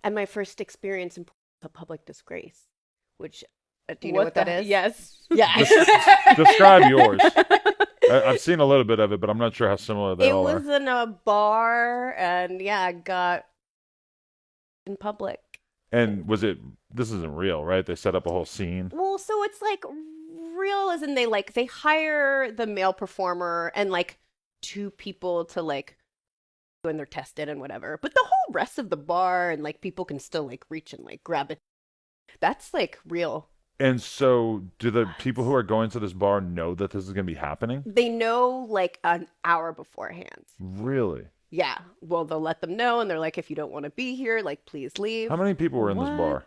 And my first experience in a public disgrace, which do you know what that is? Yes. Yeah. Describe yours. I've seen a little bit of it, but I'm not sure how similar they It all was are. in a bar, and yeah, I got in public. And was it? This isn't real, right? They set up a whole scene. Well, so it's like real as in they hire the male performer and like two people to like when they're tested and whatever. But the whole rest of the bar and like people can still like reach and like grab it. That's like real. And so, do the people who are going to this bar know that this is going to be happening? They know like an hour beforehand. Really? Yeah. Well, they'll let them know and they're like, if you don't want to be here, like please leave. How many people were in this bar?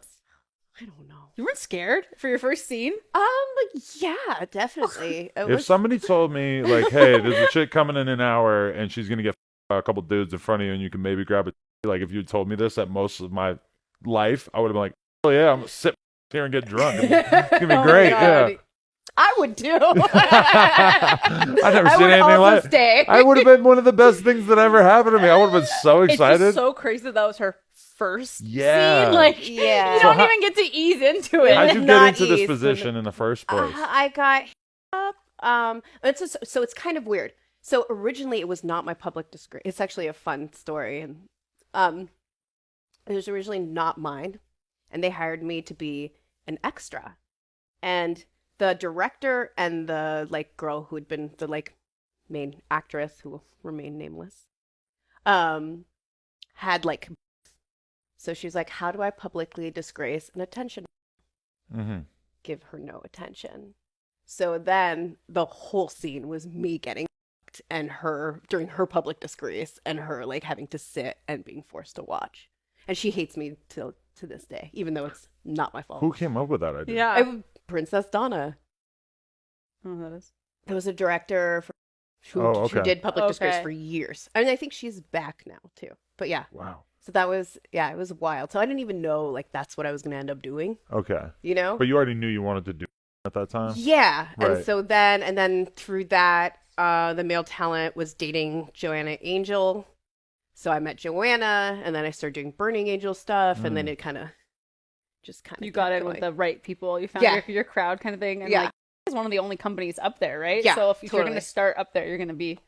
I don't know. You weren't scared for your first scene? Yeah, definitely. It If was somebody told me, like, hey, there's a chick coming in an hour and she's going to get a couple dudes in front of you and you can maybe grab it. Like, if you told me this at most of my life, I would have been like, oh, yeah, I'm going to sit here and get drunk. It's going to be Oh my great. God. Yeah. I would too. I've never I seen would anything also like it. stay. I would have been one of the best things that ever happened to me. I would have been so It's excited. just so crazy that was her first Yeah. scene. Like, Yeah. you So don't how- even get to ease into it. How'd you get Not into this easy. position in the first place? I got hit up. So it's kind of weird. So originally it was not my public disgrace. It's actually a fun story, and it was originally not mine, and they hired me to be an extra, and the director and the like girl who had been the like main actress who will remain nameless, had like. So she's like, "How do I publicly disgrace an attention?" Mm-hmm. Give her no attention. So then the whole scene was me getting fucked and her during her public disgrace and her like having to sit and being forced to watch. And she hates me till to this day, even though it's not my fault. Who came up with that idea? Yeah. Princess Donna. Oh, that is. There was a director who Okay. did public disgrace Okay. for years. I mean, I think she's back now too. But yeah, Wow. so that was it was wild. So I didn't even know like that's what I was gonna end up doing. Okay. You know? But you already knew you wanted to do at that time? Yeah. And Right. so then through that, the male talent was dating Joanna Angel. So I met Joanna and then I started doing Burning Angel stuff and then it kind of You got in with the right people. You found Yeah. your crowd kind of thing. And Yeah. like, it's one of the only companies up there, right? Yeah, So if you're going totally. to start up there, you're going to be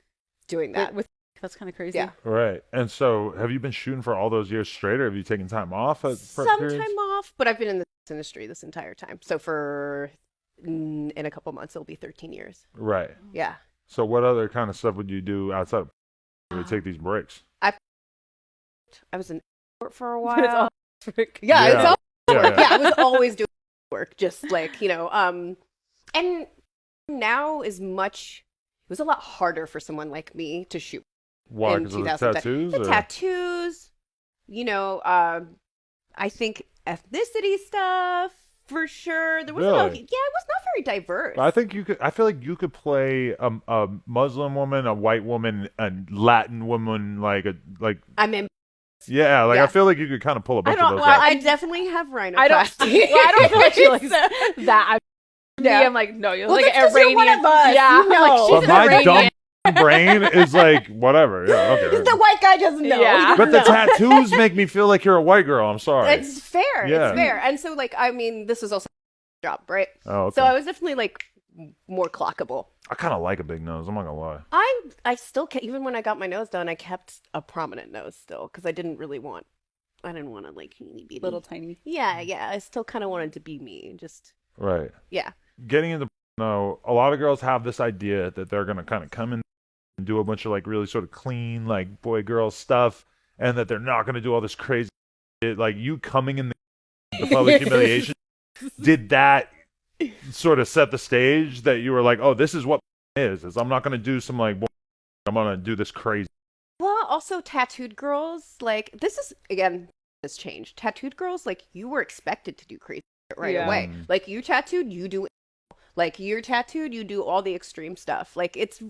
doing that. with that's kind of crazy. Yeah. Right. And so have you been shooting for all those years straight or have you taken time off for Some periods? time off, but I've been in this industry this entire time. So for in a couple months, it'll be 13 years. Right. Yeah. So what other kind of stuff would you do outside of when you take these breaks? I was in airport for a But it's all while. Yeah, it's all Yeah. yeah, I was always doing work, just like, and now is much, it was a lot harder for someone like me to shoot. Why? in Because of the 2010. tattoos? The or- tattoos, I think ethnicity stuff, for sure. There wasn't, Really? it was not very diverse. I think you could. I feel like you could play a Muslim woman, a white woman, a Latin woman, like I'm in, yeah. Like Yeah. I feel like you could kind of pull a bunch of don't- those well, off. I definitely have rhinoplasty. I don't feel like she likes that. Yeah. I'm like, no, you're Well, like that's an 'cause you're Iranian. one of us. Yeah, You know. like she's But an my Iranian. dumb brain is like whatever. Yeah, okay. The white guy doesn't know. Yeah. He But doesn't the know. tattoos make me feel like you're a white girl. I'm sorry. It's fair. Yeah. It's fair. And so, like, I mean, this was also a job, right? Oh, okay. So I was definitely like more clockable. I kind of like a big nose. I'm not gonna lie. I still kept, even when I got my nose done, I kept a prominent nose still because I didn't want to like be Little tiny. Yeah, yeah. I still kind of wanted to be me. Just Right. yeah. Getting into no, a lot of girls have this idea that they're gonna kind of come in and do a bunch of like really sort of clean like boy girl stuff, and that they're not gonna do all this crazy shit. Like you coming in the public humiliation, did that sort of set the stage that you were like, oh, this is what is I'm not gonna do some like I'm gonna do this crazy. Well, also tattooed girls, like this is again has changed. Tattooed girls, like you were expected to do crazy shit right Yeah. away. Like you tattooed, you do like you're tattooed, you do all the extreme stuff. Like it's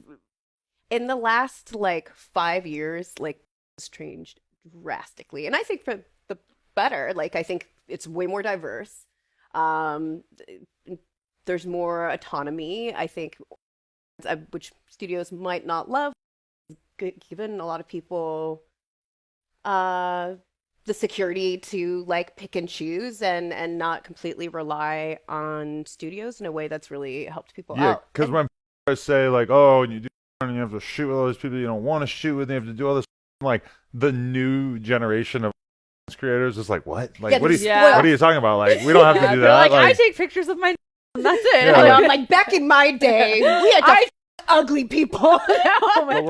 in the last like 5 years, like it's changed drastically. And I think for the better. Like I think it's way more diverse. Um there's more autonomy, I think, which studios might not love given a lot of people the the security to like pick and choose and not completely rely on studios in a way that's really helped people Yeah, out. because when I say like, oh, and you do, and you have to shoot with all those people you don't want to shoot with, and you have to do all this, like the new generation of creators is like, what? Like, Yeah, what are you, yeah. what are you talking about? Like, we don't have to do They're that. like, I take pictures of my and that's it. Yeah, I know, like- I'm like back in my day, we had to ugly people. Oh my But we're